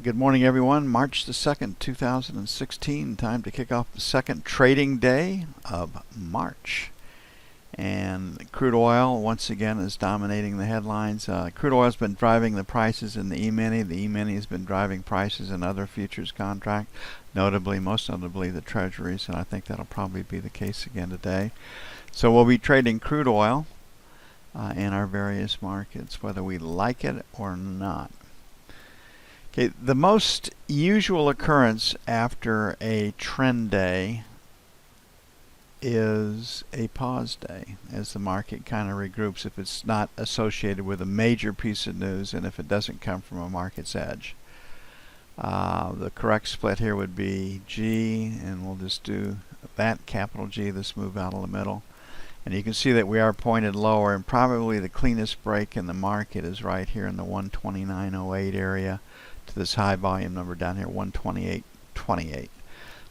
Good morning, everyone. March the 2nd, 2016. Time to kick off the second trading day of March. And crude oil, once again, is dominating the headlines. Crude oil has been driving the prices in the E-mini. The E-mini has been driving prices in other futures contracts, most notably the Treasuries, and I think that'll probably be the case again today. So we'll be trading crude oil in our various markets, whether we like it or not. Okay, the most usual occurrence after a trend day is a pause day as the market kind of regroups if it's not associated with a major piece of news and if it doesn't come from a market's edge. The correct split here would be G, and we'll just do that, capital G, this move out of the middle. And you can see that we are pointed lower, and probably the cleanest break in the market is right here in the 129.08 area to this high volume number down here, 128.28.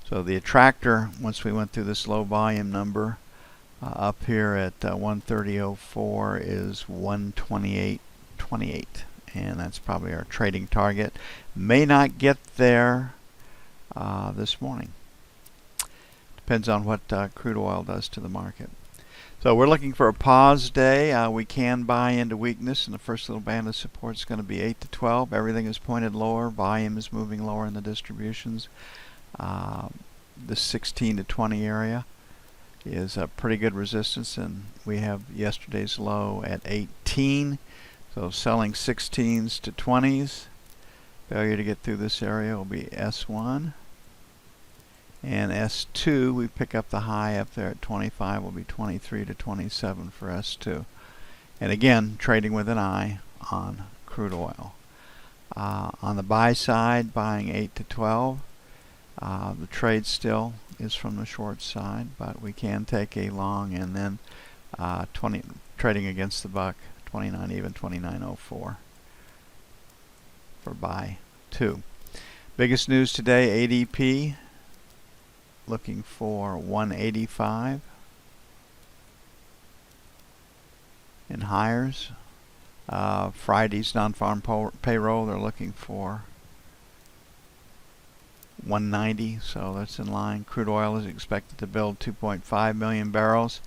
So the attractor, once we went through this low volume number up here at 130.04, is 128.28, and that's probably our trading target. May not get there this morning. Depends on what crude oil does to the market. So we're looking for a pause day. We can buy into weakness, and the first little band of support is going to be 8 to 12. Everything is pointed lower. Volume is moving lower in the distributions. The 16 to 20 area is a pretty good resistance, and we have yesterday's low at 18. So selling 16s to 20s. Failure to get through this area will be S1. And S2, we pick up the high up there at 25, will be 23 to 27 for S2. And again, trading with an eye on crude oil. On the buy side, buying 8 to 12. The trade still is from the short side, but we can take a long, and then trading against the buck, 29 even, 29.04 for buy 2. Biggest news today, ADP. Looking for 185 in hires. Friday's non-farm payroll, they're looking for 190, so that's in line. Crude oil is expected to build 2.5 million barrels.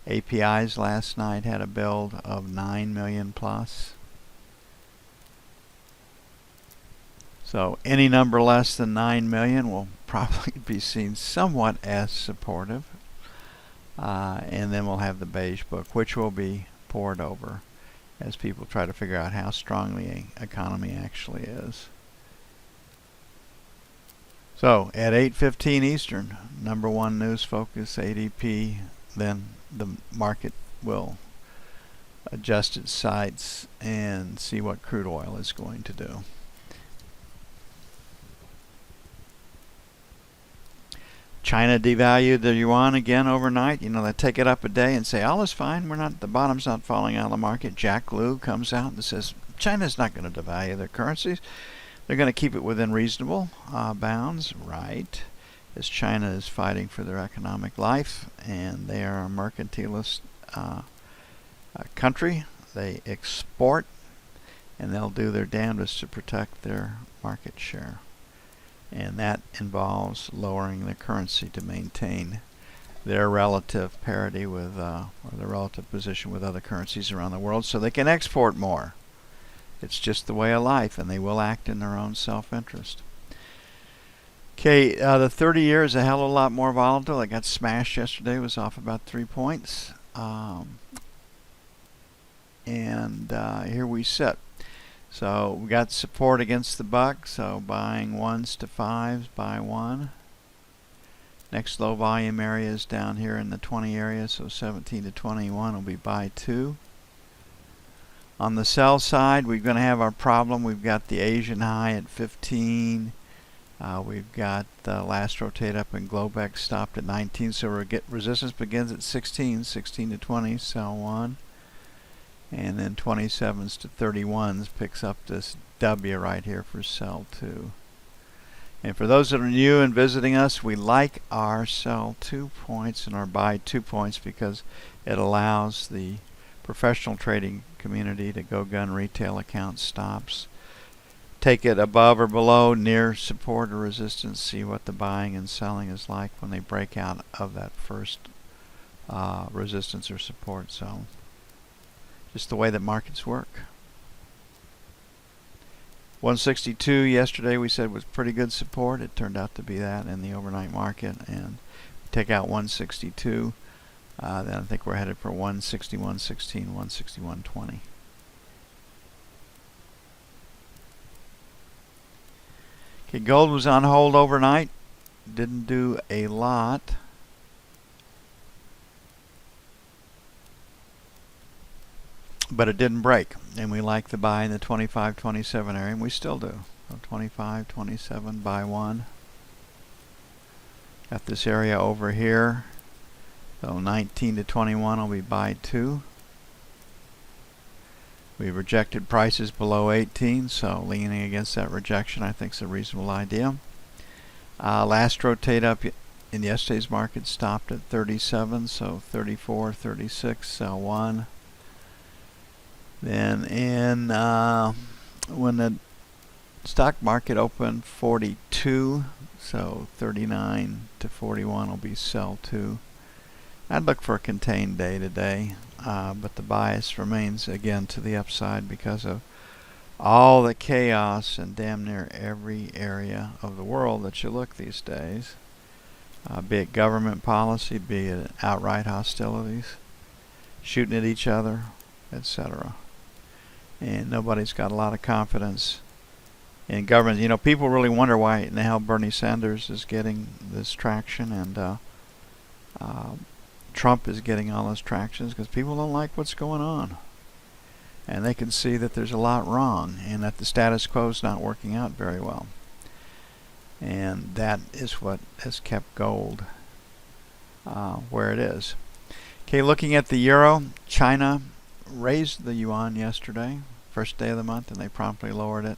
APIs last night had a build of 9 million plus. So any number less than 9 million will probably be seen somewhat as supportive. And then we'll have the beige book, which will be poured over as people try to figure out how strong the economy actually is. So at 8:15 Eastern, number one news focus, ADP, then the market will adjust its sights and see what crude oil is going to do. China devalued the yuan again overnight. You know, they take it up a day and say, all is fine. The bottom's not falling out of the market. Jack Lew comes out and says, China's not going to devalue their currencies. They're going to keep it within reasonable bounds, right? As China is fighting for their economic life, and they are a mercantilist country. They export, and they'll do their damnedest to protect their market share. And that involves lowering the currency to maintain their relative parity with, or their relative position with other currencies around the world, so they can export more. It's just the way of life, and they will act in their own self-interest. Okay, the 30-year is a hell of a lot more volatile. It got smashed yesterday. It was off about 3 points. Here we sit. So we got support against the buck, so buying 1s to 5s, buy 1. Next low volume area is down here in the 20 area, so 17 to 21 will be buy 2. On the sell side, we're going to have our problem. We've got the Asian high at 15. We've got the last rotate up in Globex stopped at 19, so resistance begins at 16, 16 to 20, sell 1. And then 27s to 31s picks up this W right here for sell 2. And for those that are new and visiting us, we like our sell 2 points and our buy 2 points because it allows the professional trading community to go gun retail account stops take it above or below, near support or resistance, see what the buying and selling is like when they break out of that first resistance or support zone. Just the way that markets work. 162 yesterday we said was pretty good support. It turned out to be that in the overnight market, and take out 162, then I think we're headed for 161.16, 161.20. Okay, gold was on hold overnight. Didn't do a lot. But it didn't break, and we like the buy in the 25-27 area, and we still do. So 25-27, buy one. Got this area over here. So 19 to 21 will be buy two. We rejected prices below 18, so leaning against that rejection I think is a reasonable idea. Last rotate up in yesterday's market stopped at 37, so 34, 36, sell one. Then when the stock market opened 42, so 39 to 41 will be sell two. I'd look for a contained day today, but the bias remains again to the upside because of all the chaos in damn near every area of the world that you look these days, be it government policy, be it outright hostilities, shooting at each other, etc. And nobody's got a lot of confidence in government. You know, people really wonder why in the hell Bernie Sanders is getting this traction and Trump is getting all those tractions, because people don't like what's going on. And they can see that there's a lot wrong and that the status quo is not working out very well. And that is what has kept gold where it is. Okay, looking at the euro, China raised the yuan yesterday, first day of the month, and they promptly lowered it,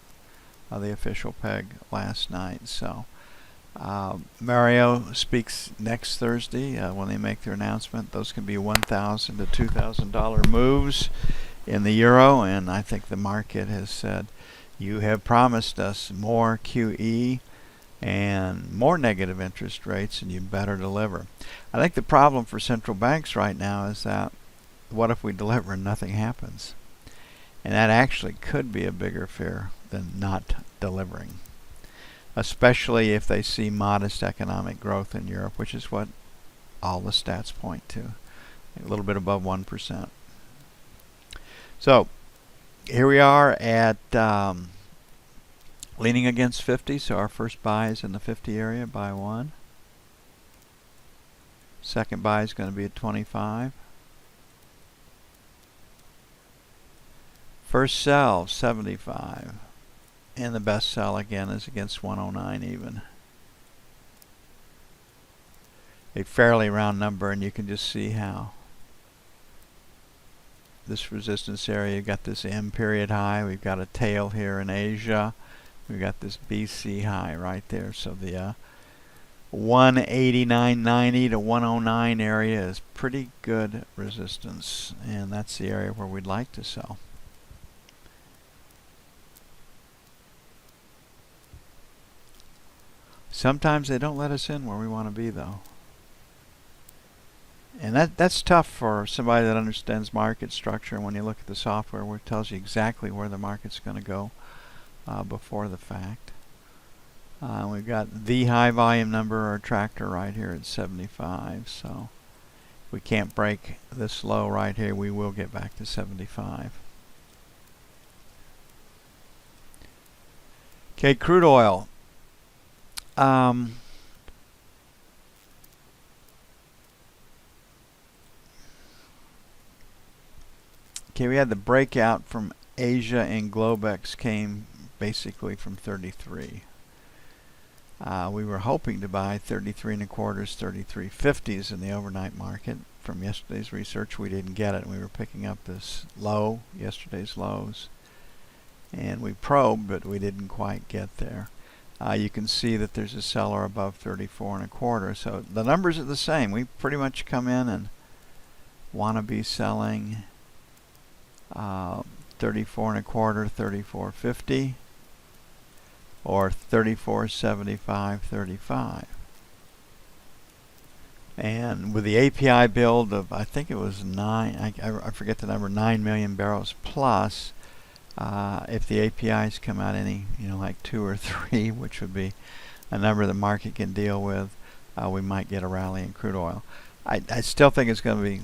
the official peg last night. So Mario speaks next Thursday when they make their announcement. Those can be $1,000 to $2,000 moves in the euro, and I think the market has said, you have promised us more QE and more negative interest rates, and you better deliver. I think the problem for central banks right now is that what if we deliver and nothing happens? And that actually could be a bigger fear than not delivering, especially if they see modest economic growth in Europe, which is what all the stats point to, a little bit above 1%. So here we are at leaning against 50, so our first buy is in the 50 area, buy one. Second buy is going to be at 25. First sell, 75. And the best sell again is against 109 even. A fairly round number, and you can just see how this resistance area, you've got this M period high, we've got a tail here in Asia, we've got this BC high right there. So the 189.90 to 109 area is pretty good resistance, and that's the area where we'd like to sell. Sometimes they don't let us in where we want to be, though. And that's tough for somebody that understands market structure. And when you look at the software where it tells you exactly where the market's going to go before the fact. We've got the high volume number or attractor right here at 75. So if we can't break this low right here, we will get back to 75. Okay, crude oil. Okay, we had the breakout from Asia, and Globex came basically from 33. We were hoping to buy 33 and a quarters, 33.50s in the overnight market. From yesterday's research, we didn't get it. We were picking up this low, yesterday's lows, and we probed, but we didn't quite get there. You can see that there's a seller above 34 and a quarter. So the numbers are the same. We pretty much come in and want to be selling 34 and a quarter, 34.50. or 34.75.35. And with the API build of, I think it was I forget the number, 9 million barrels plus, if the APIs come out any, like 2 or 3, which would be a number the market can deal with, we might get a rally in crude oil. I still think it's going to be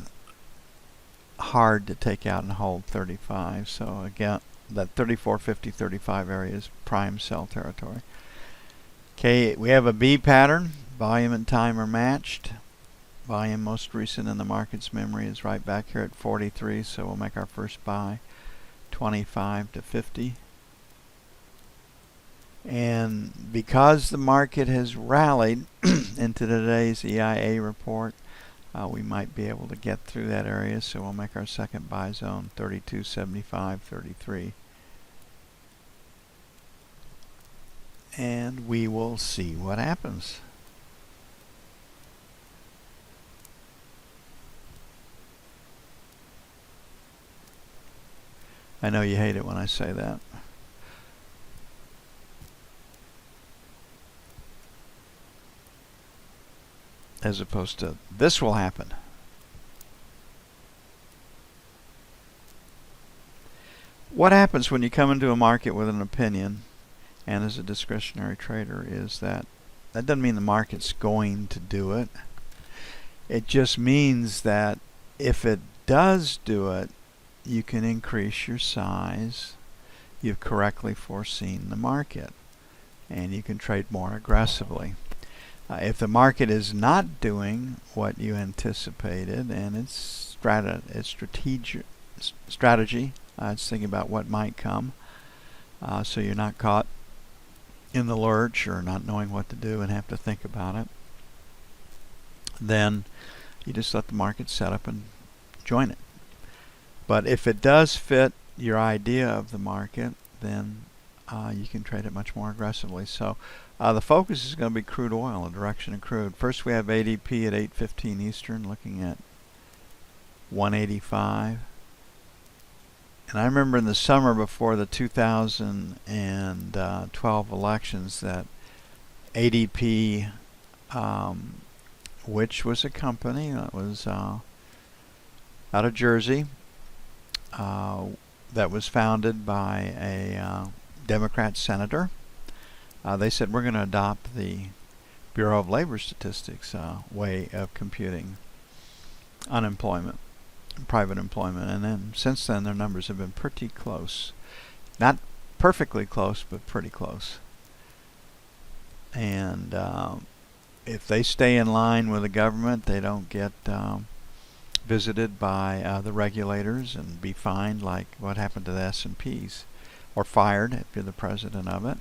hard to take out and hold 35. So again, that 34.50-35 area is prime sell territory. Okay, we have a B pattern. Volume and time are matched. Volume most recent in the market's memory is right back here at 43, so we'll make our first buy 25 to 50. And because the market has rallied into today's EIA report, we might be able to get through that area, so we'll make our second buy zone 32.75.33. And we will see what happens. I know you hate it when I say that. As opposed to, this will happen. What happens when you come into a market with an opinion, and as a discretionary trader, is that doesn't mean the market's going to do it. It just means that if it does do it, you can increase your size. You've correctly foreseen the market, and you can trade more aggressively. If the market is not doing what you anticipated, and it's strategy, it's thinking about what might come, so you're not caught in the lurch or not knowing what to do and have to think about it, then you just let the market set up and join it. But if it does fit your idea of the market, then you can trade it much more aggressively. So the focus is going to be crude oil, the direction of crude. First we have ADP at 8:15 Eastern looking at 185. And I remember in the summer before the 2012 elections that ADP, which was a company that was out of Jersey, that was founded by a Democrat senator, they said, we're going to adopt the Bureau of Labor Statistics way of computing unemployment, private employment. And then since then their numbers have been pretty close. Not perfectly close, but pretty close. And if they stay in line with the government, they don't get visited by the regulators and be fined like what happened to the S&Ps, or fired if you're the president of it.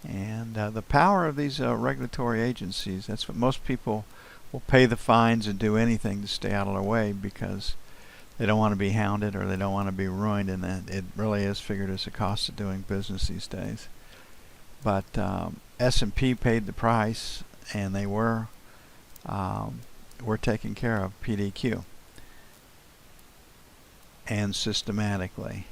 And the power of these regulatory agencies, that's what most people will pay the fines and do anything to stay out of their way because they don't want to be hounded or they don't want to be ruined, and that it really is figured as a cost of doing business these days. But S&P paid the price, and they were taken care of, PDQ, and systematically.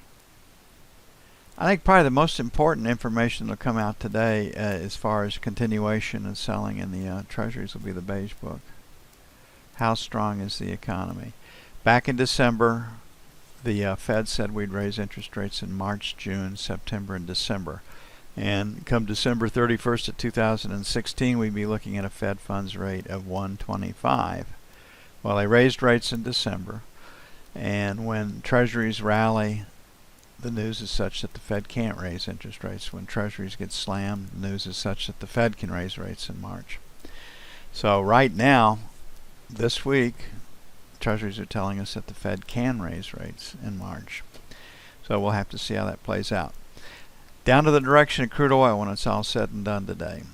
I think probably the most important information that will come out today as far as continuation and selling in the treasuries will be the beige book. How strong is the economy? Back in December, the Fed said we'd raise interest rates in March, June, September, and December. And come December 31st of 2016, we'd be looking at a Fed funds rate of 125. Well, they raised rates in December. And when treasuries rally, the news is such that the Fed can't raise interest rates. When treasuries get slammed, the news is such that the Fed can raise rates in March. So right now, this week, treasuries are telling us that the Fed can raise rates in March. So we'll have to see how that plays out. Down to the direction of crude oil when it's all said and done today.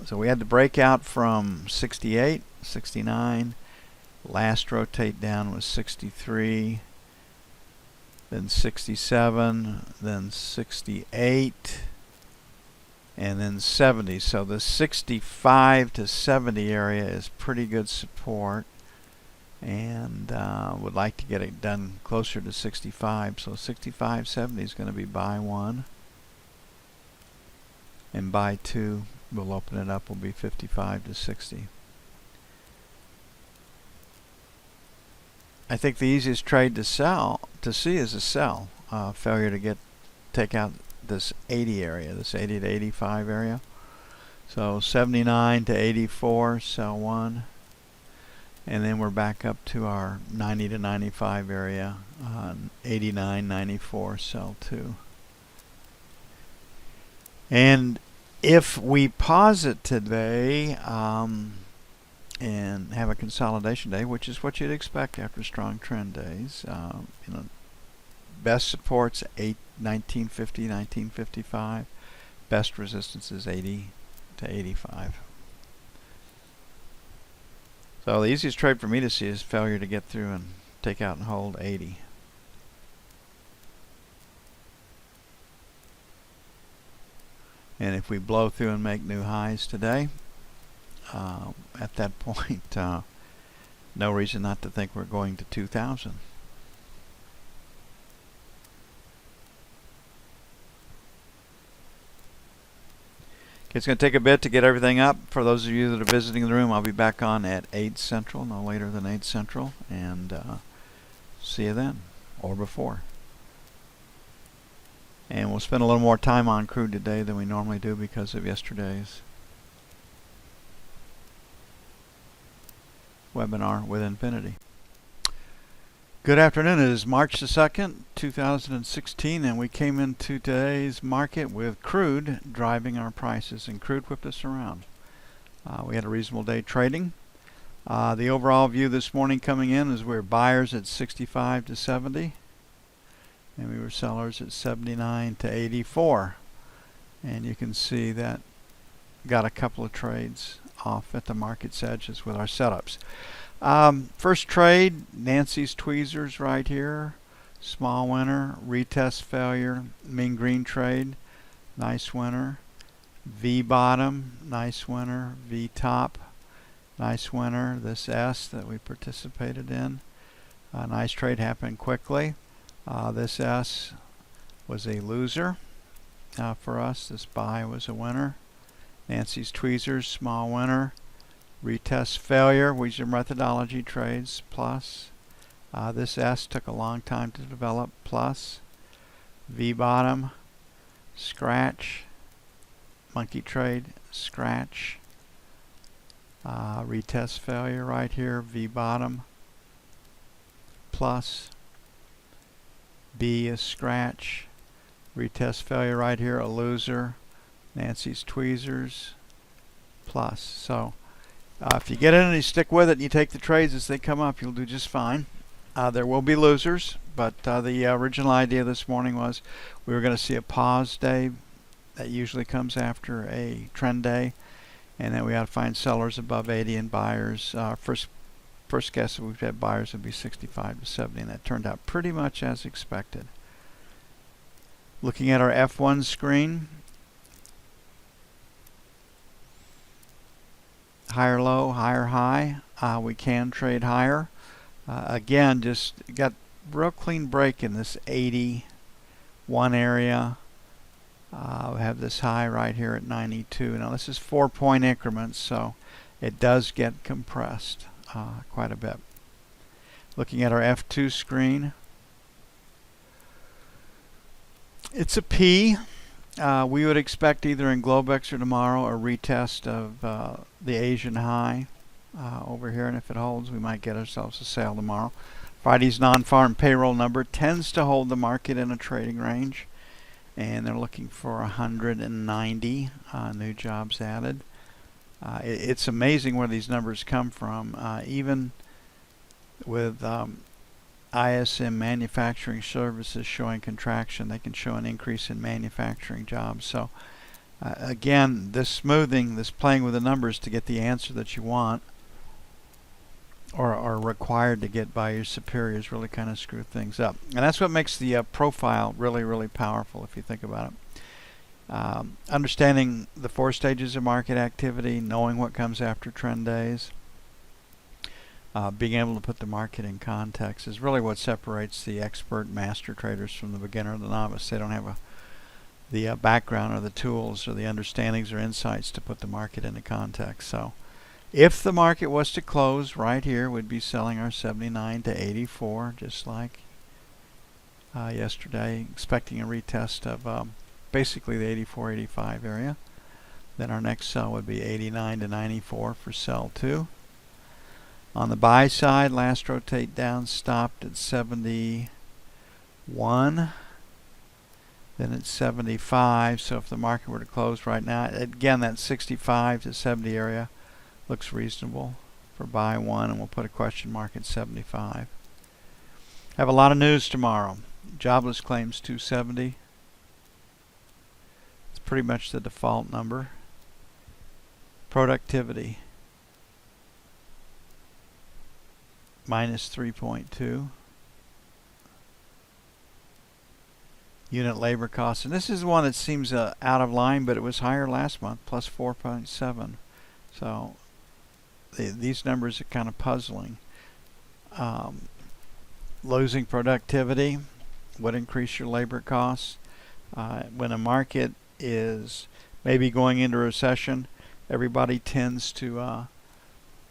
So we had the breakout from 68, 69. Last rotate down was 63. Then 67, then 68, and then 70. So the 65 to 70 area is pretty good support, and would like to get it done closer to 65. So 65, 70 is going to be buy one. and buy 2, we'll open it up, will be 55 to 60. I think the easiest trade to see is a sell. Failure to take out this 80 area, this 80 to 85 area. So 79 to 84, sell 1. And then we're back up to our 90 to 95 area, 89, 94, sell 2. And if we pause it today and have a consolidation day, which is what you'd expect after strong trend days, best support's 1950, 1955. Best resistance is 80 to 85. So the easiest trade for me to see is failure to get through and take out and hold 80. And if we blow through and make new highs today, at that point, no reason not to think we're going to 2,000. It's going to take a bit to get everything up. For those of you that are visiting the room, I'll be back on at 8 Central, no later than 8 Central, and see you then, or before. And we'll spend a little more time on crude today than we normally do because of yesterday's webinar with Infinity. Good afternoon. It is March the 2nd, 2016, and we came into today's market with crude driving our prices, and crude whipped us around. We had a reasonable day trading. The overall view this morning coming in is we're buyers at 65 to 70, and we were sellers at 79 to 84. And you can see that got a couple of trades off at the market's edges with our setups. First trade, Nancy's tweezers right here, small winner, retest failure, mean green trade, nice winner, V bottom, nice winner, V top, nice winner, this S that we participated in, nice trade happened quickly. This S was a loser for us, this buy was a winner. Nancy's tweezers, small winner. Retest failure, these are methodology trades, plus. This S took a long time to develop, plus. V bottom, scratch. Monkey trade, scratch. Retest failure right here, V bottom, plus. B is scratch. Retest failure right here, a loser. Nancy's tweezers, plus. So if you get in and you stick with it and you take the trades as they come up, you'll do just fine. There will be losers, but the original idea this morning was we were going to see a pause day that usually comes after a trend day, and then we ought to find sellers above 80 and buyers. First guess that we've had buyers would be 65 to 70, and that turned out pretty much as expected. Looking at our F1 screen, higher low, higher high. We can trade higher. Again, just got real clean break in this 81 area. We have this high right here at 92. Now this is 4-point increments, so it does get compressed quite a bit. Looking at our F2 screen, it's a P. We would expect either in Globex or tomorrow a retest of the Asian high over here, and if it holds, we might get ourselves a sale tomorrow. Friday's non-farm payroll number tends to hold the market in a trading range, and they're looking for 190 new jobs added. It's amazing where these numbers come from. Even with ISM manufacturing services showing contraction, they can show an increase in manufacturing jobs. So again, this smoothing, this playing with the numbers to get the answer that you want or are required to get by your superiors really kind of screw things up. And that's what makes the profile really, really powerful if you think about it. Understanding the 4 stages of market activity, knowing what comes after trend days, being able to put the market in context is really what separates the expert master traders from the beginner or the novice. They don't have the background or the tools or the understandings or insights to put the market into context. So if the market was to close right here, we'd be selling our 79 to 84, just like yesterday, expecting a retest of basically the 84, 85 area. Then our next sell would be 89 to 94 for sell 2. On the buy side, last rotate down stopped at 71. Then it's 75. So if the market were to close right now, again, that 65 to 70 area looks reasonable for buy 1, and we'll put a question mark at 75. Have a lot of news tomorrow. Jobless claims 270. It's pretty much the default number. Productivity minus 3.2. Unit labor costs, and this is one that seems out of line, but it was higher last month, plus 4.7. So these numbers are kind of puzzling. Losing productivity would increase your labor costs. When a market is maybe going into recession, everybody tends to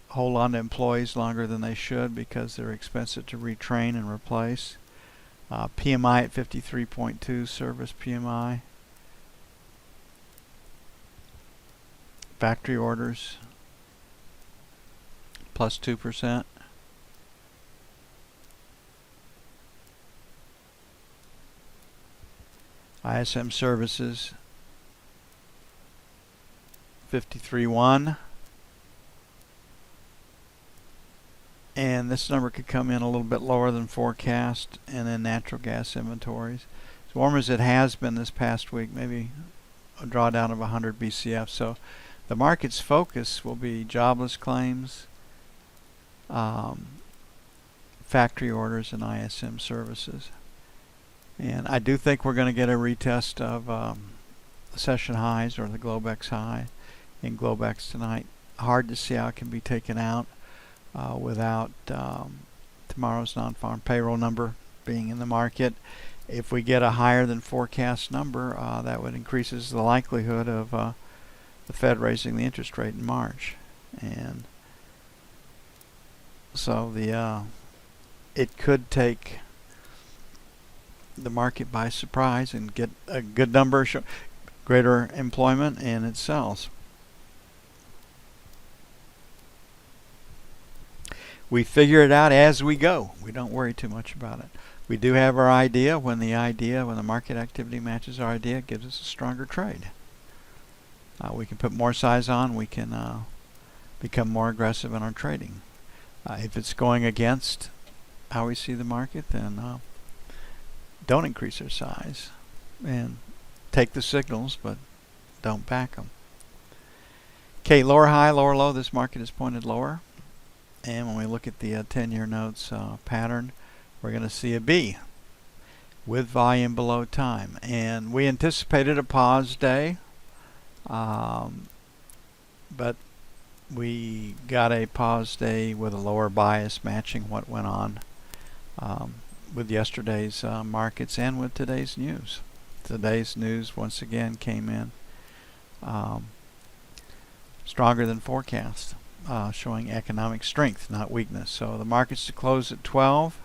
hold on to employees longer than they should because they're expensive to retrain and replace. PMI at 53.2, service PMI. Factory orders plus 2%. ISM services 53.1. And this number could come in a little bit lower than forecast. And then natural gas inventories, as warm as it has been this past week, maybe a drawdown of 100 BCF. So the market's focus will be jobless claims, factory orders, and ISM services. And I do think we're going to get a retest of the session highs or the Globex high in Globex tonight. Hard to see how it can be taken out without tomorrow's non-farm payroll number being in the market. If we get a higher than forecast number, that would increases the likelihood of the Fed raising the interest rate in March. And so it could take the market by surprise and get a good number, greater employment, and it sells. We figure it out as we go. We don't worry too much about it. We do have our idea. When the market activity matches our idea, it gives us a stronger trade. We can put more size on. We can become more aggressive in our trading. If it's going against how we see the market, then don't increase our size and take the signals, but don't back them. Okay, lower high, lower low. This market is pointed lower. And when we look at the 10-year notes pattern, we're going to see a B with volume below time. And we anticipated a pause day, but we got a pause day with a lower bias matching what went on with yesterday's markets and with today's news. Today's news once again came in stronger than forecast. Showing economic strength, not weakness. So the market's to close at 12.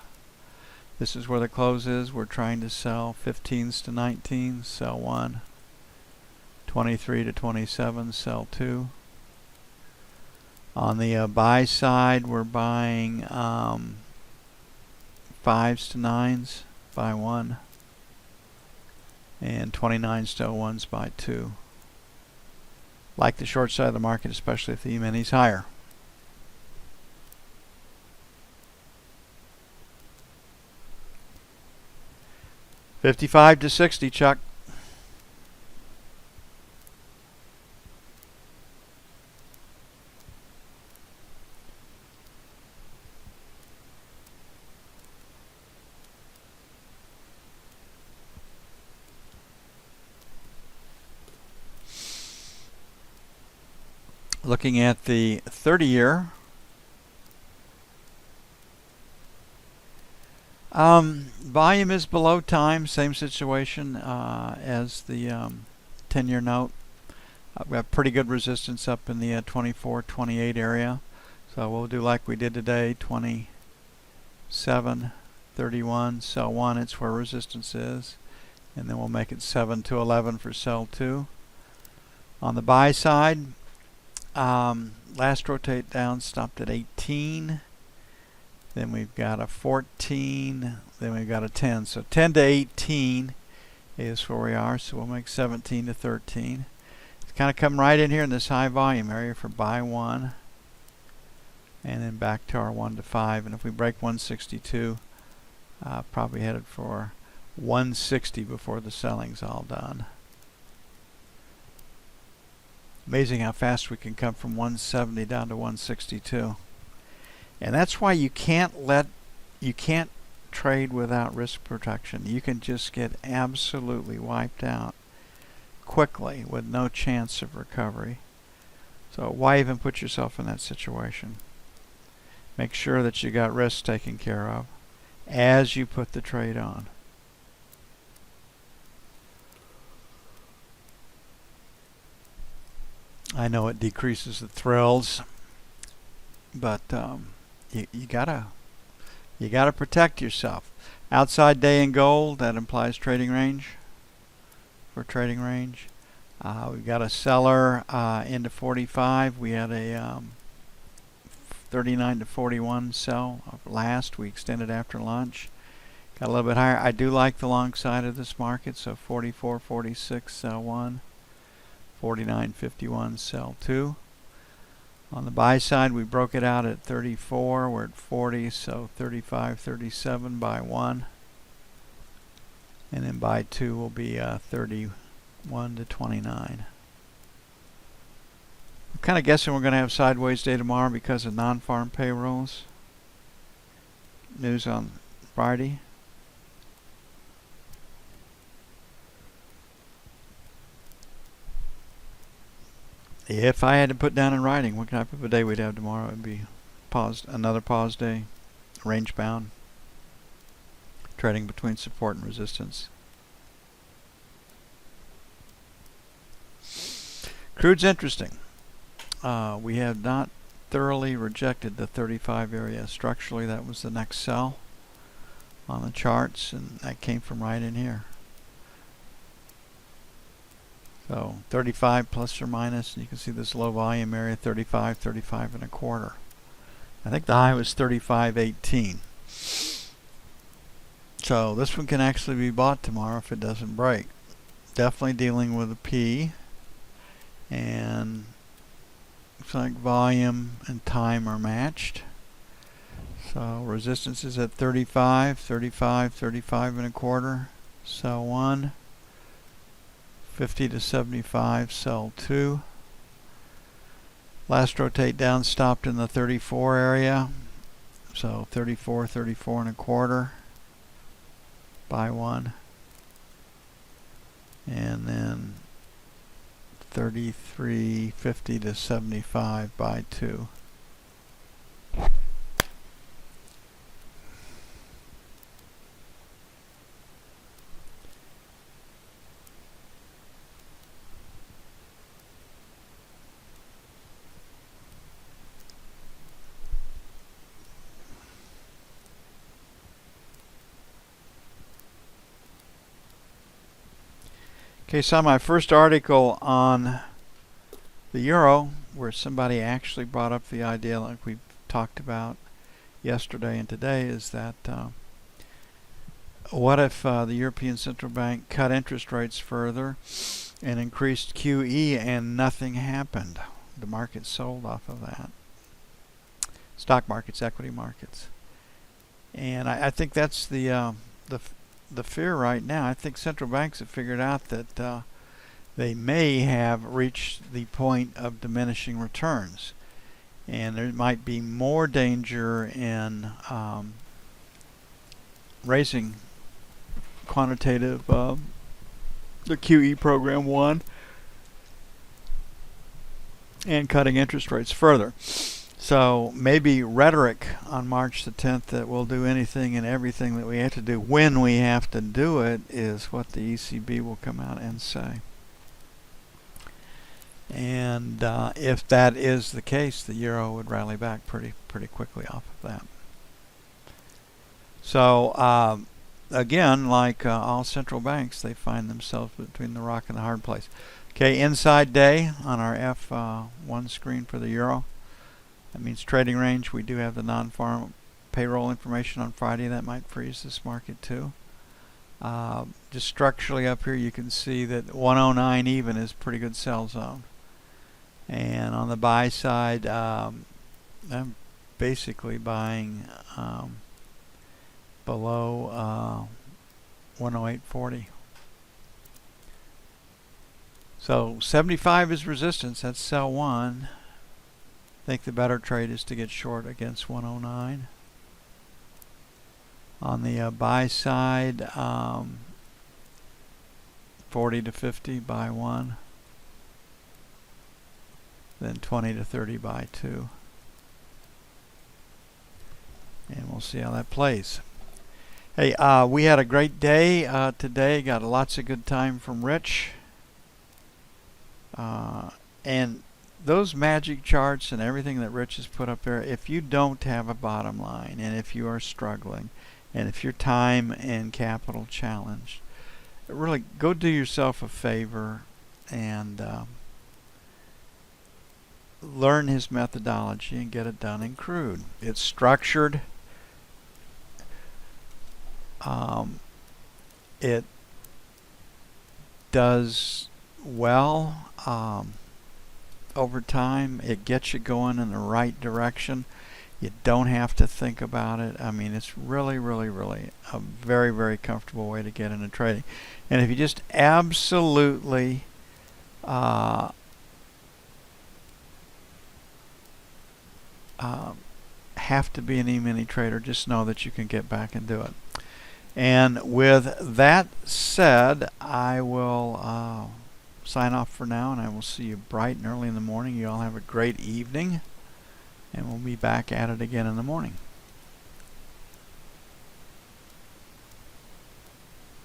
This is where the close is. We're trying to sell 15s to 19s, sell 1. 23 to 27, sell 2. On the buy side, we're buying 5s to 9s, buy 1. And 29s to 01s, buy 2. Like the short side of the market, especially if the E-mini's higher. $55 to $60, Chuck. Looking at the 30-year, Volume is below time, same situation as the 10-year note. I've got pretty good resistance up in the 24, 28 area. So we'll do like we did today, 27, 31, sell 1, it's where resistance is. And then we'll make it 7 to 11 for sell 2. On the buy side, last rotate down stopped at 18. Then we've got a 14. Then we've got a 10. So 10 to 18 is where we are. So we'll make 17 to 13. It's kind of come right in here in this high volume area for buy 1. And then back to our 1 to 5. And if we break 162, probably headed for 160 before the selling's all done. Amazing how fast we can come from 170 down to 162. And that's why you can't trade without risk protection. You can just get absolutely wiped out quickly with no chance of recovery. So why even put yourself in that situation? Make sure that you got risk taken care of as you put the trade on. I know it decreases the thrills, but you gotta protect yourself. Outside day in gold, that implies trading range. For trading range, we've got a seller into 45. We had a 39 to 41 sell last. We extended after lunch. Got a little bit higher. I do like the long side of this market, so 44, 46, sell 1. 49.51, sell 2. On the buy side, we broke it out at 34. We're at 40, so 35, 37, buy 1. And then buy 2 will be 31 to 29. I'm kind of guessing we're going to have sideways day tomorrow because of non-farm payrolls. News on Friday. If I had to put down in writing what type of a day we'd have tomorrow, it would be another pause day, range bound, trading between support and resistance. Crude's interesting. We have not thoroughly rejected the 35 area. Structurally, that was the next sell on the charts, and that came from right in here. So 35 plus or minus, and you can see this low volume area, 35, 35 and a quarter. I think the high was 35.18. So this one can actually be bought tomorrow if it doesn't break. Definitely dealing with a P, and looks like volume and time are matched. So resistance is at 35, 35, 35 and a quarter, sell 1. 50 to 75, sell 2. Last rotate down stopped in the 34 area. So 34, 34 and a quarter, buy 1. And then 33, 50 to 75, buy 2. Okay, so my first article on the euro, where somebody actually brought up the idea like we talked about yesterday and today, is that what if the European Central Bank cut interest rates further and increased QE and nothing happened? The market sold off of that. Stock markets, equity markets. And I think that's the fear right now. I think central banks have figured out that they may have reached the point of diminishing returns, and there might be more danger in raising quantitative the QE program 1 and cutting interest rates further. So maybe rhetoric on March the 10th that we'll do anything and everything that we have to do when we have to do it is what the ECB will come out and say. And if that is the case, the euro would rally back pretty quickly off of that. So again, like all central banks, they find themselves between the rock and the hard place. Okay, inside day on our F1 screen for the euro. That means trading range. We do have the non-farm payroll information on Friday. That might freeze this market too. Just structurally up here, you can see that 109 even is a pretty good sell zone. And on the buy side, I'm basically buying below 108.40. So 75 is resistance. That's sell one. I think the better trade is to get short against 109. On the buy side, 40 to 50 buy one. Then 20 to 30 buy two. And we'll see how that plays. Hey, we had a great day today. Got lots of good time from Rich. And those magic charts and everything that Rich has put up there, if you don't have a bottom line and if you are struggling and if your time and capital challenged, really go do yourself a favor and learn his methodology and get it done in crude. It's structured. It does well over time. It gets you going in the right direction. You don't have to think about it. I mean, it's really a very comfortable way to get into trading. And if you just absolutely have to be an E-mini trader, just know that you can get back and do it. And with that said, I will sign off for now, and I will see you bright and early in the morning. You all have a great evening, and we'll be back at it again in the morning.